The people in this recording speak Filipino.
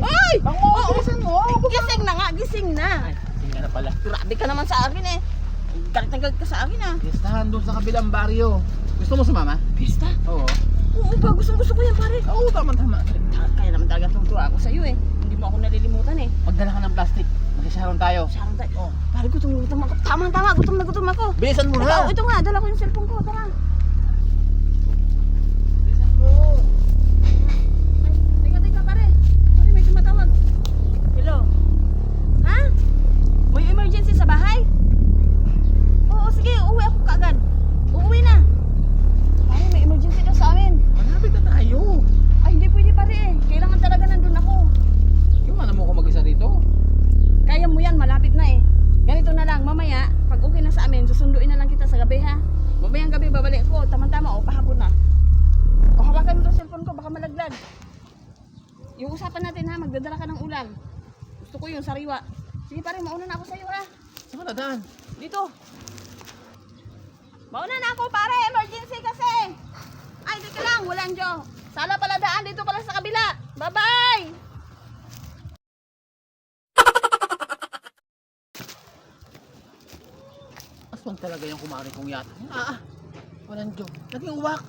Ay! Bango, bilisan mo. Gising na nga, gising na. Ay, tingnan na pala. Grabe ka naman sa akin eh. Galit na galit ka sa akin ah. Piestahan doon sa kabilang baryo. Gusto mo sumama? Pista? Oo. Oo ba, gusto ko yan pare. Oo, tama. Kaya naman talaga tutuwa ako sa'yo eh. Hindi mo ako nalilimutan eh. Magdala ka ng plastic. Mag-isaron tayo. Sarang tayo. Oo. Pare, gutom ako. Tama, gutom na gutom ako. Bilisan mo na. Ito nga, dala ko yung cellphone ko. Tara. Bilisan mo. Ay, teka pare. Pare, may tumatawag. Hello? Ha? May emergency sa bahay? Oo, sige. Uuwi ako kaagad. Uuwi na. Pare, may emergency daw sa amin. Malapit na tayo. Ay, hindi pwede pare eh. Kailangan talaga nandun ako. Yung ano mo ko mag-isa dito? Kaya mo yan, malapit na eh. Ganito na lang, mamaya, pag okay na sa amin, susunduin na lang kita sa gabi ha. Mamayang gabi, babalik ko. Tama-tama, o pahapon na. O hawakan mo itong cellphone ko, baka malaglag. Yung usapan natin ha, magdadala ka ng ulam. Gusto ko yung sariwa. Sige pare, mauna na ako sa'yo ha. Saan ka dadaan? Dito. Mauna na ako pare, emergency kasi. Ay, teka lang, walang Diyo. Sala pala daan, dito pala sa kabila. Bye-bye! Aswang talaga yung kumari kong yata. Walang joke. Naging uwak.